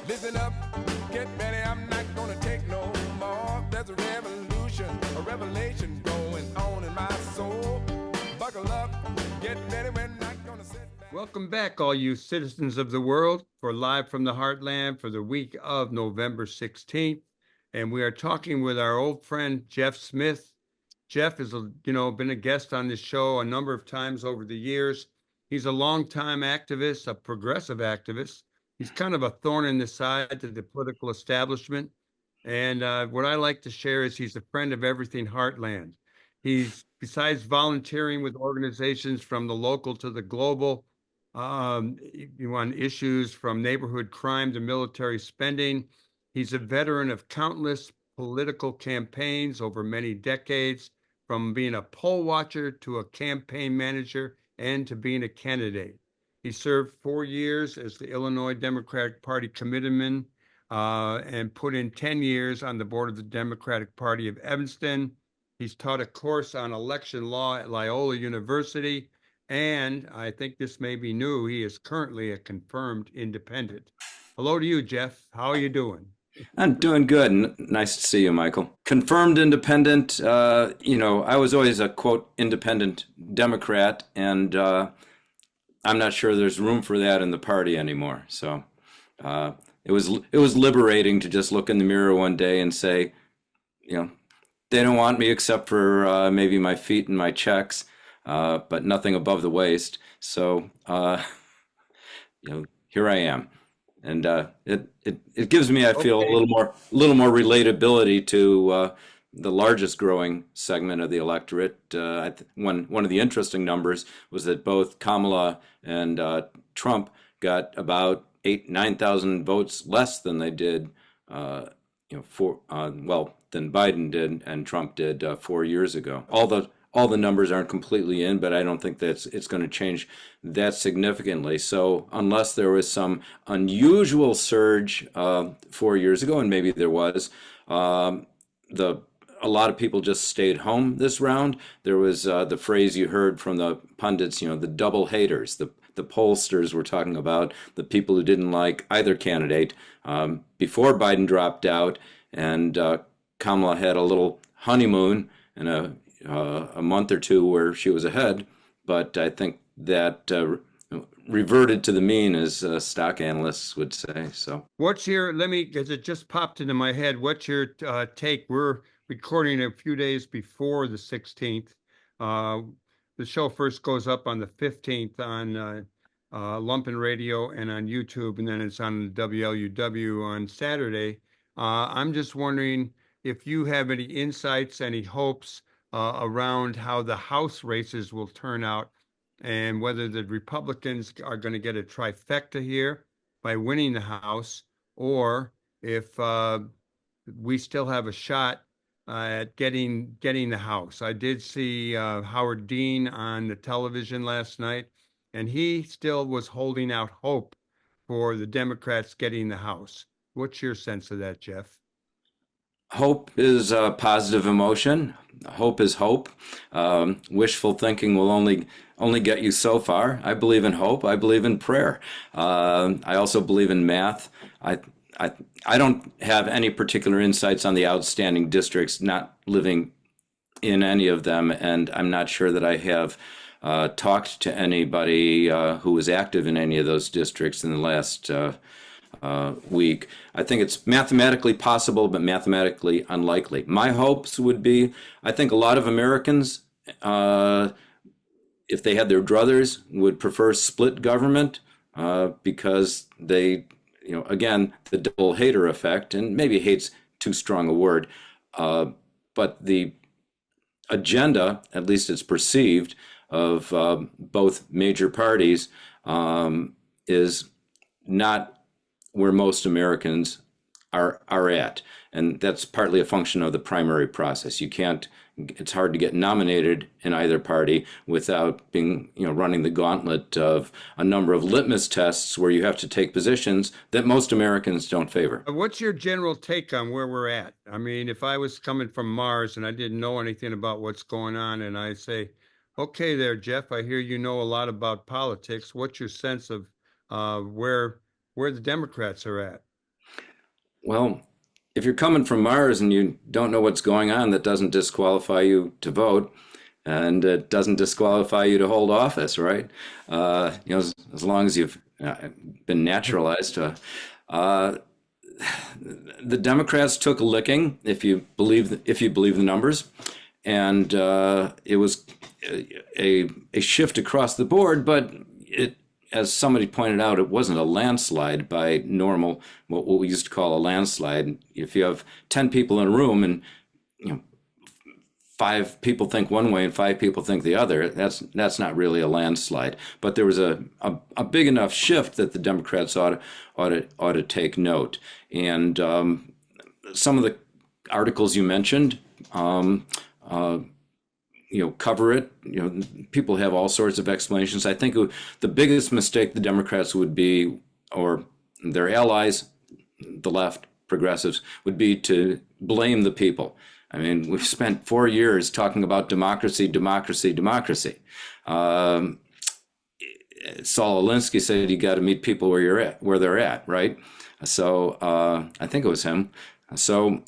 Listen up, get ready, I'm not gonna take no more. There's a revelation going on in my soul. Buckle up, get ready, we're not gonna sit back. Welcome back, all you citizens of the world, for Live from the Heartland for the week of November 16th. And we are talking with our old friend, Jeff Smith. Jeff has, been a guest on this show a number of times over the years. He's a longtime activist, a progressive activist. He's kind of a thorn in the side to the political establishment. And what I like to share is he's a friend of everything Heartland. He's, besides volunteering with organizations from the local to the global, on issues from neighborhood crime to military spending. He's a veteran of countless political campaigns over many decades, from being a poll watcher to a campaign manager and to being a candidate. He served 4 years as the Illinois Democratic Party committeeman and put in 10 years on the board of the Democratic Party of Evanston. He's taught a course on election law at Loyola University, and I think this may be new, he is currently a confirmed independent. Hello to you, Jeff. How are you doing? I'm doing good. Nice to see you, Michael. Confirmed independent. I was always a, quote, independent Democrat, and I'm not sure there's room for that in the party anymore. So it was liberating to just look in the mirror one day and say, they don't want me except for maybe my feet and my checks, but nothing above the waist. So, here I am. And it gives me, I feel, a little more relatability to the largest growing segment of the electorate. One of the interesting numbers was that both Kamala and Trump got about 9,000 votes less than they did, than Biden did and Trump did 4 years ago. All the numbers aren't completely in, but I don't think that it's going to change that significantly. So unless there was some unusual surge 4 years ago, and maybe there was, a lot of people just stayed home this round. There was the phrase you heard from the pundits, the double haters. The pollsters were talking about the people who didn't like either candidate before Biden dropped out, and Kamala had a little honeymoon and a month or two where she was ahead, but I think that reverted to the mean, as stock analysts would say. So, as it just popped into my head, what's your take? We're recording a few days before the 16th. The show first goes up on the 15th on Lumpen Radio and on YouTube, and then it's on WLUW on Saturday. I'm just wondering if you have any insights, any hopes around how the House races will turn out, and whether the Republicans are going to get a trifecta here by winning the House, or if we still have a shot at getting the House. I did see Howard Dean on the television last night, and he still was holding out hope for the Democrats getting the House. What's your sense of that, Jeff? Hope is a positive emotion. Hope is hope. Wishful thinking will only get you so far. I believe in hope. I believe in prayer. I also believe in math. I don't have any particular insights on the outstanding districts, not living in any of them, and I'm not sure that I have talked to anybody who was active in any of those districts in the last week. I think it's mathematically possible, but mathematically unlikely. My hopes would be, I think a lot of Americans, if they had their druthers, would prefer split government because they, again, the double hater effect, and maybe hate's too strong a word, but the agenda, at least it's perceived, of both major parties is not where most Americans are at. And that's partly a function of the primary process. It's hard to get nominated in either party without being, running the gauntlet of a number of litmus tests where you have to take positions that most Americans don't favor. What's your general take on where we're at? I mean, if I was coming from Mars and I didn't know anything about what's going on, and I say, okay there, Jeff, I hear you know a lot about politics. What's your sense of where the Democrats are at? Well, if you're coming from Mars and you don't know what's going on, that doesn't disqualify you to vote, and it doesn't disqualify you to hold office, right? As long as you've been naturalized. The Democrats took a licking, if you believe the numbers, and it was a shift across the board. But it, as somebody pointed out, it wasn't a landslide by normal, what we used to call a landslide. If you have 10 people in a room and 5 people think one way and 5 people think the other, that's not really a landslide. But there was a big enough shift that the Democrats ought to take note. And some of the articles you mentioned, cover it. People have all sorts of explanations. I think the biggest mistake the Democrats would be, or their allies, the left, progressives, would be to blame the people. I mean, we've spent 4 years talking about democracy. Saul Alinsky said you got to meet people where they're at, right? So I think it was him. So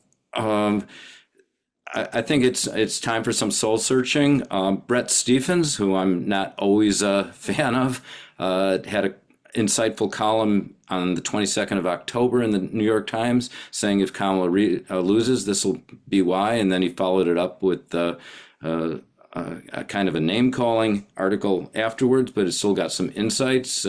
I think it's time for some soul searching. Brett Stephens, who I'm not always a fan of, had an insightful column on the 22nd of October in the New York Times saying if Kamala loses, this will be why. And then he followed it up with a kind of a name-calling article afterwards, but it's still got some insights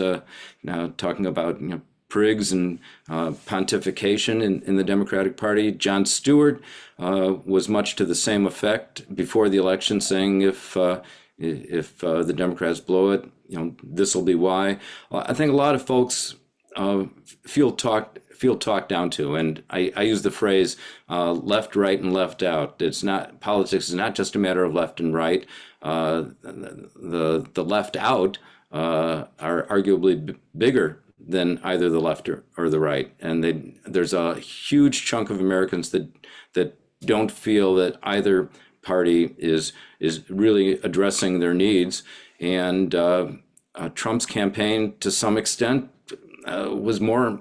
now talking about prigs and pontification in the Democratic Party. Jon Stewart was much to the same effect before the election, saying if the Democrats blow it, this will be why. I think a lot of folks feel talked down to, and I use the phrase left, right, and left out. Politics is not just a matter of left and right. The left out are arguably bigger than either the left or the right, and there's a huge chunk of Americans that don't feel that either party is really addressing their needs. And Trump's campaign, to some extent, was more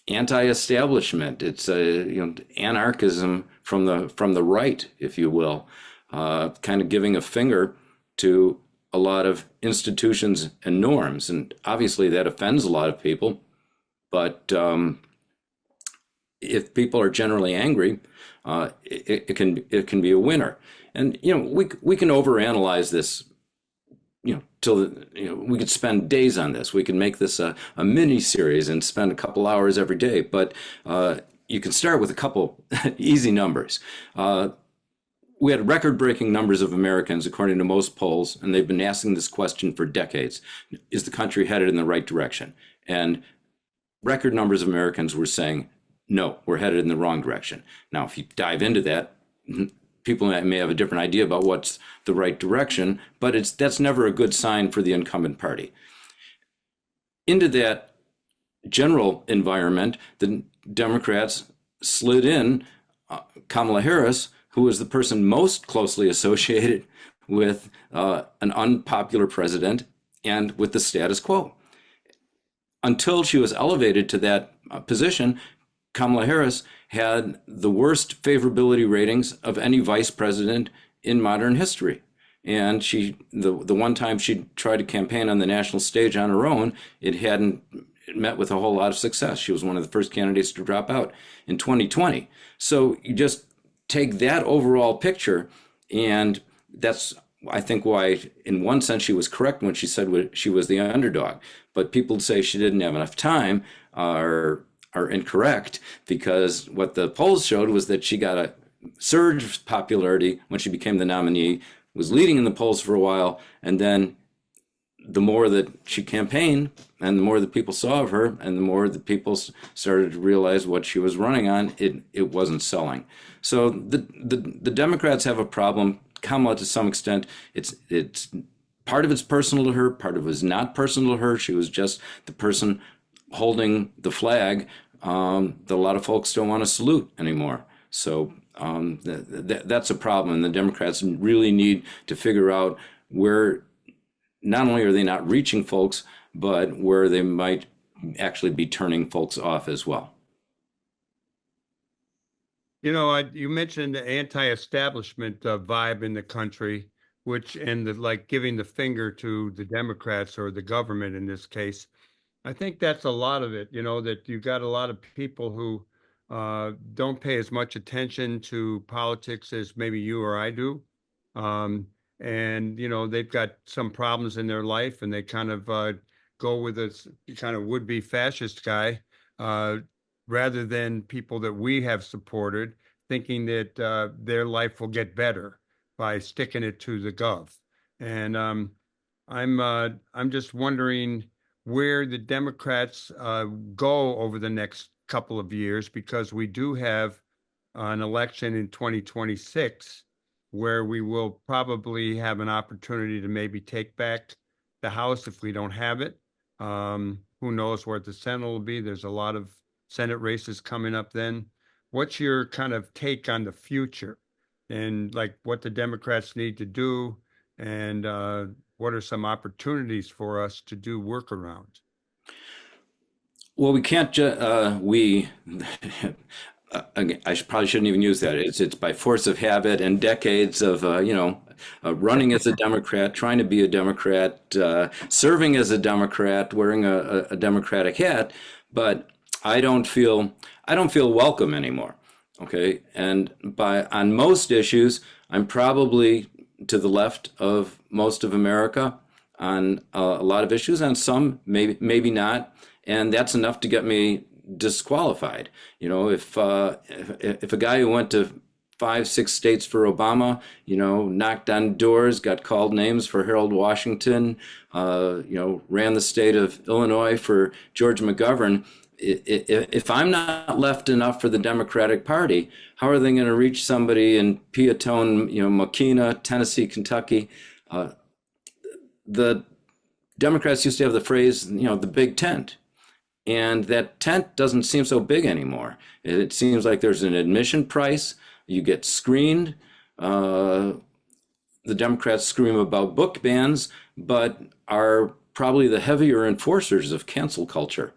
anti-establishment. It's anarchism from the right, if you will, kind of giving a finger to a lot of institutions and norms, and obviously that offends a lot of people. But if people are generally angry, it can be a winner. And we can overanalyze this. We could spend days on this. We can make this a mini series and spend a couple hours every day. But you can start with a couple easy numbers. We had record-breaking numbers of Americans, according to most polls, and they've been asking this question for decades. Is the country headed in the right direction? And record numbers of Americans were saying, no, we're headed in the wrong direction. Now, if you dive into that, people may have a different idea about what's the right direction, but that's never a good sign for the incumbent party. Into that general environment, the Democrats slid in Kamala Harris, who was the person most closely associated with an unpopular president and with the status quo. Until she was elevated to that position, Kamala Harris had the worst favorability ratings of any vice president in modern history. And the one time she tried to campaign on the national stage on her own, it met with a whole lot of success. She was one of the first candidates to drop out in 2020. So you just take that overall picture, and that's, I think, why in one sense she was correct when she said she was the underdog. But people say she didn't have enough time are incorrect, because what the polls showed was that she got a surge of popularity when she became the nominee, was leading in the polls for a while, and then the more that she campaigned and the more that people saw of her and the more that people started to realize what she was running on, it wasn't selling. So the Democrats have a problem. Kamala, to some extent, it's part of it's personal to her, part of it is not personal to her. She was just the person holding the flag that a lot of folks don't want to salute anymore. So that's a problem. And the Democrats really need to figure out where not only are they not reaching folks, but where they might actually be turning folks off as well. You mentioned the anti-establishment vibe in the country, which and the like giving the finger to the Democrats or the government in this case. I think that's a lot of it, that you got a lot of people who don't pay as much attention to politics as maybe you or I do. And, they've got some problems in their life and they kind of go with this kind of would-be fascist guy uh, rather than people that we have supported, thinking that their life will get better by sticking it to the gov. And I'm just wondering where the Democrats go over the next couple of years, because we do have an election in 2026 where we will probably have an opportunity to maybe take back the House if we don't have it. Who knows what the Senate will be? There's a lot of Senate races coming up then. What's your kind of take on the future and like what the Democrats need to do and what are some opportunities for us to do workarounds? Well, we can't we again, probably shouldn't even use that. It's by force of habit and decades of running as a Democrat, trying to be a Democrat, serving as a Democrat, wearing a Democratic hat, but I don't feel welcome anymore. Okay, and on most issues, I'm probably to the left of most of America on a lot of issues. On some, maybe not, and that's enough to get me disqualified. If a guy who went to 5-6 states for Obama, knocked on doors, got called names for Harold Washington, ran the state of Illinois for George McGovern. If I'm not left enough for the Democratic Party, how are they going to reach somebody in Peatone, Mokina, Tennessee, Kentucky? The Democrats used to have the phrase, the big tent. And that tent doesn't seem so big anymore. It seems like there's an admission price. You get screened. The Democrats scream about book bans, but are probably the heavier enforcers of cancel culture.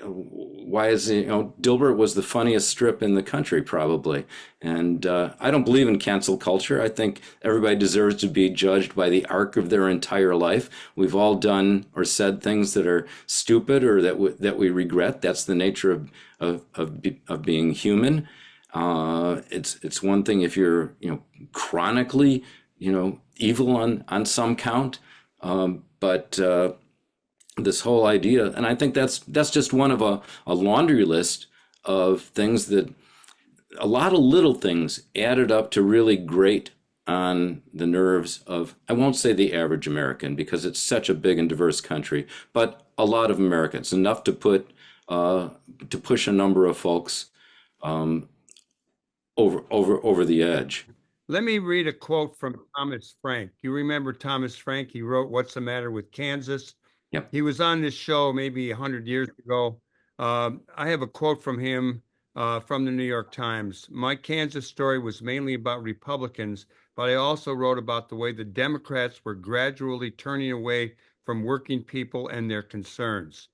Why is Dilbert was the funniest strip in the country probably, and I don't believe in cancel culture. I think everybody deserves to be judged by the arc of their entire life. We've all done or said things that are stupid or that we regret. That's the nature of being human. It's one thing if you're chronically evil on some count, but this whole idea, and I think that's just one of a laundry list of things that a lot of little things added up to really grate on the nerves of, I won't say the average American because it's such a big and diverse country, but a lot of Americans, enough to push a number of folks over the edge. Let me read a quote from Thomas Frank. You remember Thomas Frank? He wrote "What's the Matter with Kansas?" Yep. He was on this show maybe 100 years ago. I have a quote from him from the New York Times. "My Kansas story was mainly about Republicans, but I also wrote about the way the Democrats were gradually turning away from working people and their concerns.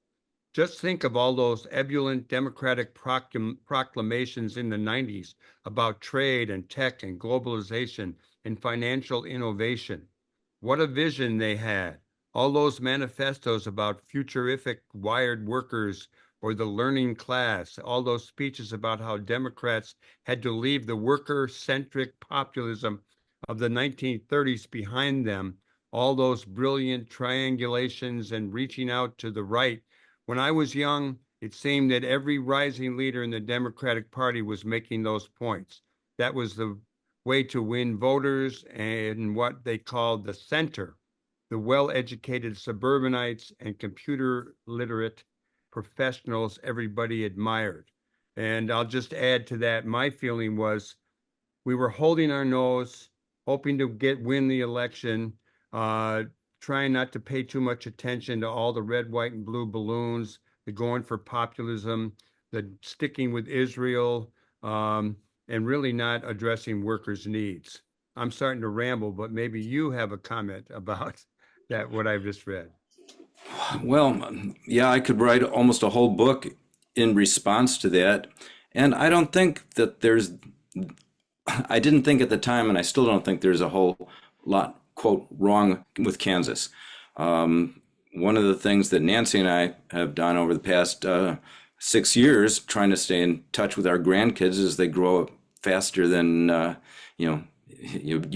Just think of all those ebullient Democratic proclamations in the 90s about trade and tech and globalization and financial innovation. What a vision they had. All those manifestos about futurific wired workers or the learning class, all those speeches about how Democrats had to leave the worker-centric populism of the 1930s behind them, all those brilliant triangulations and reaching out to the right. When I was young, it seemed that every rising leader in the Democratic Party was making those points. That was the way to win voters and what they called the center, the well-educated suburbanites and computer literate professionals everybody admired." And I'll just add to that, my feeling was we were holding our nose, hoping to win the election, trying not to pay too much attention to all the red, white, and blue balloons, the going for populism, the sticking with Israel, and really not addressing workers' needs. I'm starting to ramble, but maybe you have a comment about that, what I've just read. Well, yeah, I could write almost a whole book in response to that. And I don't think that I didn't think at the time, and I still don't think there's a whole lot, quote, wrong with Kansas. One of the things that Nancy and I have done over the past 6 years, trying to stay in touch with our grandkids as they grow up faster than, you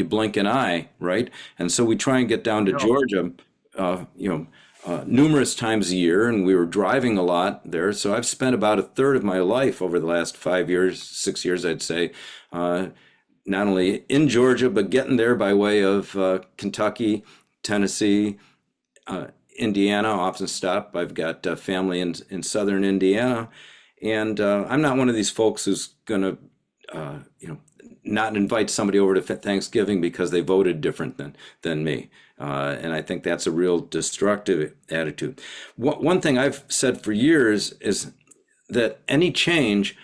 blink an eye, right? And so we try and get down to Georgia, numerous times a year, and we were driving a lot there. So I've spent about a third of my life over the last 5 years, 6 years, I'd say, not only in Georgia, but getting there by way of Kentucky, Tennessee, Indiana. Often stop. I've got family in southern Indiana, and I'm not one of these folks who's going to, not invite somebody over to Thanksgiving because they voted different than me. And I think that's a real destructive attitude. One thing I've said for years is that any change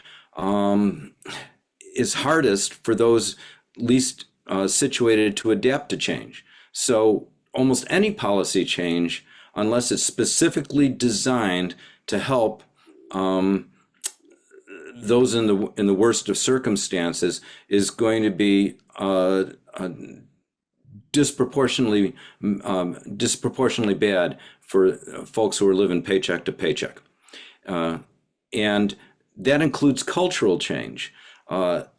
is hardest for those least situated to adapt to change. So almost any policy change, unless it's specifically designed to help those in the worst of circumstances, is going to be disproportionately bad for folks who are living paycheck to paycheck, and that includes cultural change. What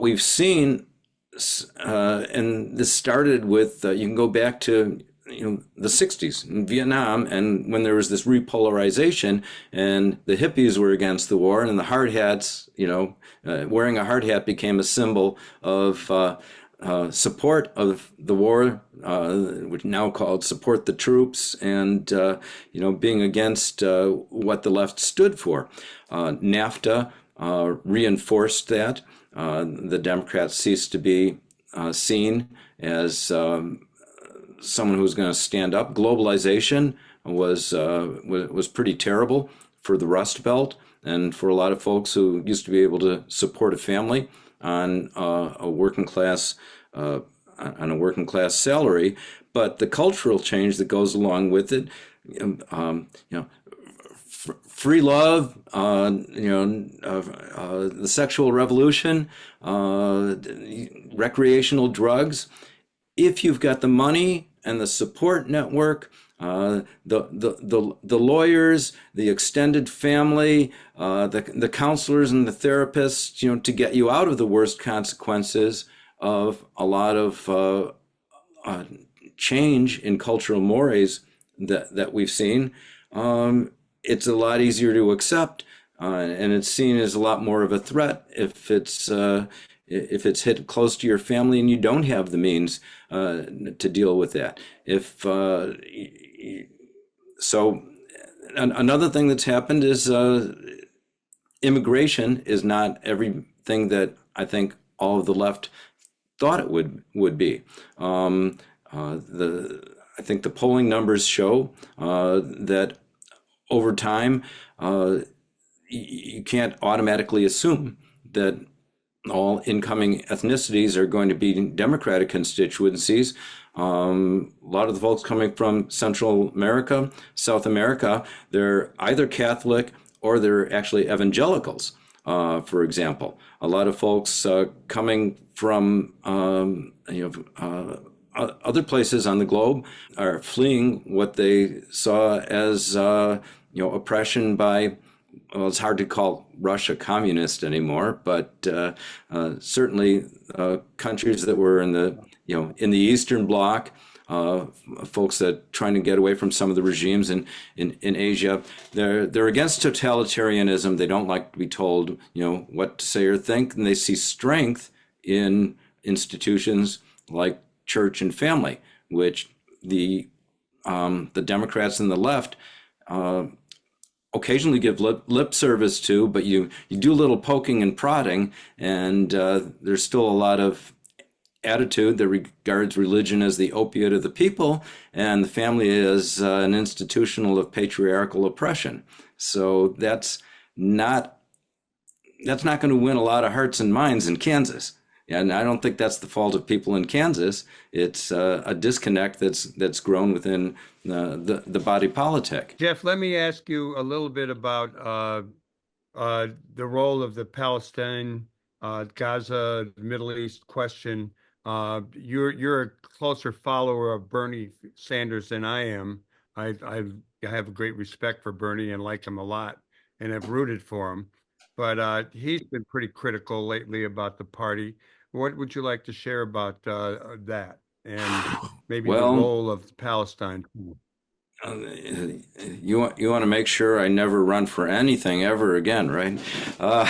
we've seen, and this started with you can go back to the 60s in Vietnam, and when there was this repolarization and the hippies were against the war, and the hard hats, wearing a hard hat became a symbol of support of the war, which now called support the troops, and being against what the left stood for. NAFTA reinforced that. The Democrats ceased to be seen as someone who was going to stand up. Globalization was pretty terrible for the Rust Belt and for a lot of folks who used to be able to support a family on a working class salary. But the cultural change that goes along with it, free love, the sexual revolution, recreational drugs. If you've got the money and the support network, the lawyers, the extended family, the counselors and the therapists, to get you out of the worst consequences of a lot of change in cultural mores that we've seen, it's a lot easier to accept, and it's seen as a lot more of a threat if it's hit close to your family and you don't have the means to deal with that. So another thing that's happened is immigration is not everything that I think all of the left thought it would be. I think the polling numbers show that over time, you can't automatically assume that all incoming ethnicities are going to be Democratic constituencies. A lot of the folks coming from Central America, South America, they're either Catholic or they're actually evangelicals, for example. A lot of folks coming from other places on the globe are fleeing what they saw as oppression by, well, it's hard to call Russia communist anymore, but certainly countries that were in the Eastern Bloc, folks that trying to get away from some of the regimes in Asia. They're against totalitarianism. They don't like to be told what to say or think, and they see strength in institutions like church and family, which the Democrats and the left occasionally give lip service to, but you do a little poking and prodding, and there's still a lot of attitude that regards religion as the opiate of the people, and the family as an institutional of patriarchal oppression. So that's not going to win a lot of hearts and minds in Kansas. And I don't think that's the fault of people in Kansas. It's a disconnect that's grown within the body politic. Jeff, let me ask you a little bit about the role of the Palestine, Gaza, Middle East question. You're a closer follower of Bernie Sanders than I am. I have a great respect for Bernie and like him a lot, and have rooted for him. But he's been pretty critical lately about the party. What would you like to share about that and maybe the Well, role of Palestine? uh, you want to make sure I never run for anything ever again, right? Uh,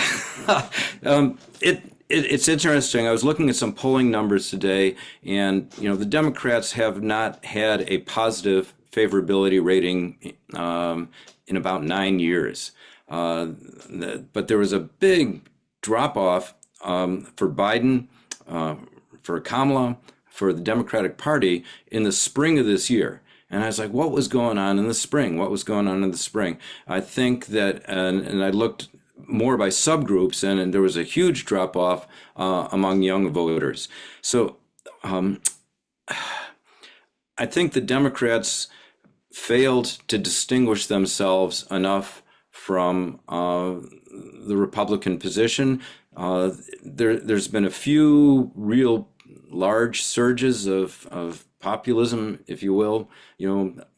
it's interesting. I was looking at some polling numbers today, and the Democrats have not had a positive favorability rating in about 9 years. But there was a big drop off for Biden, for Kamala, for the Democratic Party in the spring of this year. And I was like, what was going on in the spring? What was going on in the spring? I think that, and I looked more by subgroups, and there was a huge drop off among young voters. So I think the Democrats failed to distinguish themselves enough from the Republican position. There's been a few real large surges of populism, if you will.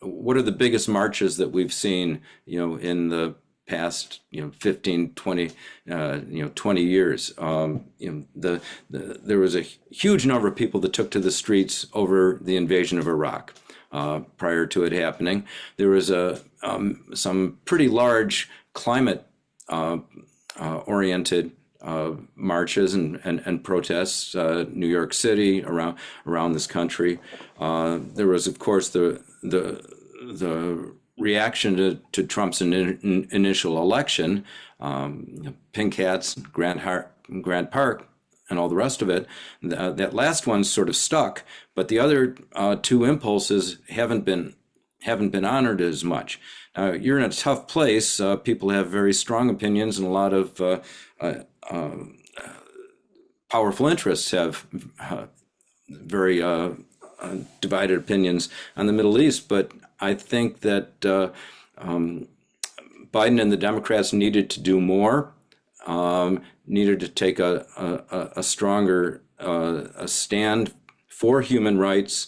What are the biggest marches that we've seen, in the past, 15, 20, 20 years? There was a huge number of people that took to the streets over the invasion of Iraq. Prior to it happening, there was some pretty large climate oriented marches and protests, New York City, around this country. There was, of course, the reaction to Trump's initial election, Pink Hats, Grant Park, and all the rest of it. That last one sort of stuck, but the other two impulses haven't been honored as much. You're in a tough place. People have very strong opinions, and a lot of powerful interests have very divided opinions on the Middle East. But I think that Biden and the Democrats needed to do more. Needed to take a stronger a stand for human rights,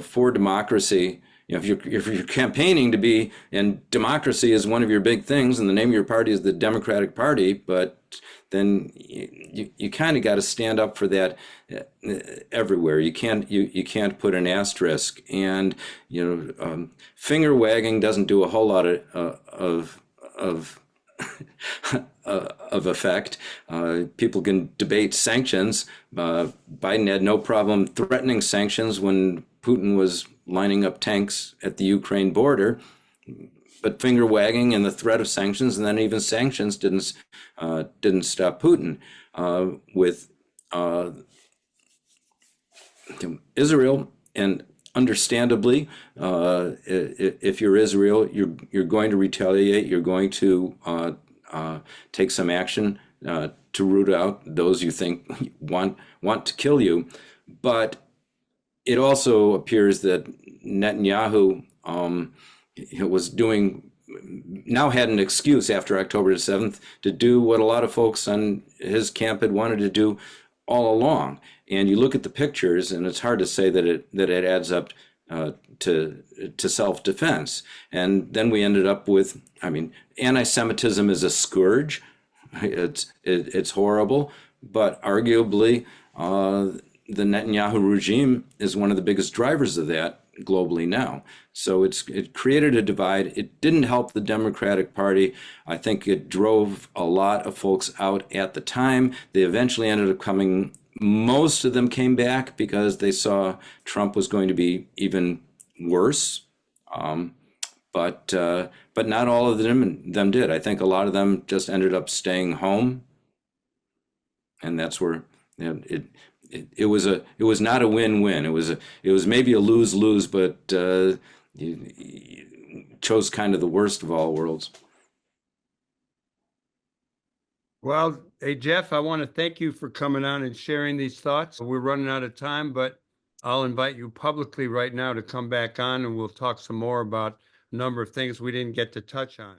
for democracy. If you're campaigning to be, and democracy is one of your big things, and the name of your party is the Democratic Party, but then you kind of got to stand up for that everywhere. You can't put an asterisk, and finger wagging doesn't do a whole lot of of effect. People can debate sanctions. Biden had no problem threatening sanctions when Putin was lining up tanks at the Ukraine border, but finger wagging and the threat of sanctions, and then even sanctions didn't stop Putin. With Israel, and understandably, if you're Israel, you're going to retaliate. You're going to take some action to root out those you think want to kill you. But it also appears that Netanyahu now had an excuse after October the 7th to do what a lot of folks on his camp had wanted to do all along. And you look at the pictures, and it's hard to say that it adds up to self-defense. And then we ended up with, anti-Semitism is a scourge. It's horrible, but arguably the Netanyahu regime is one of the biggest drivers of that globally now. So it created a divide. It didn't help the Democratic Party. I think it drove a lot of folks out at the time. They eventually ended up coming. Most of them came back because they saw Trump was going to be even worse. But not all of them did. I think a lot of them just ended up staying home, and that's where it was not a win-win. It was maybe a lose-lose, but you chose kind of the worst of all worlds. Well, hey, Jeff, I want to thank you for coming on and sharing these thoughts. We're running out of time, but I'll invite you publicly right now to come back on, and we'll talk some more about a number of things we didn't get to touch on.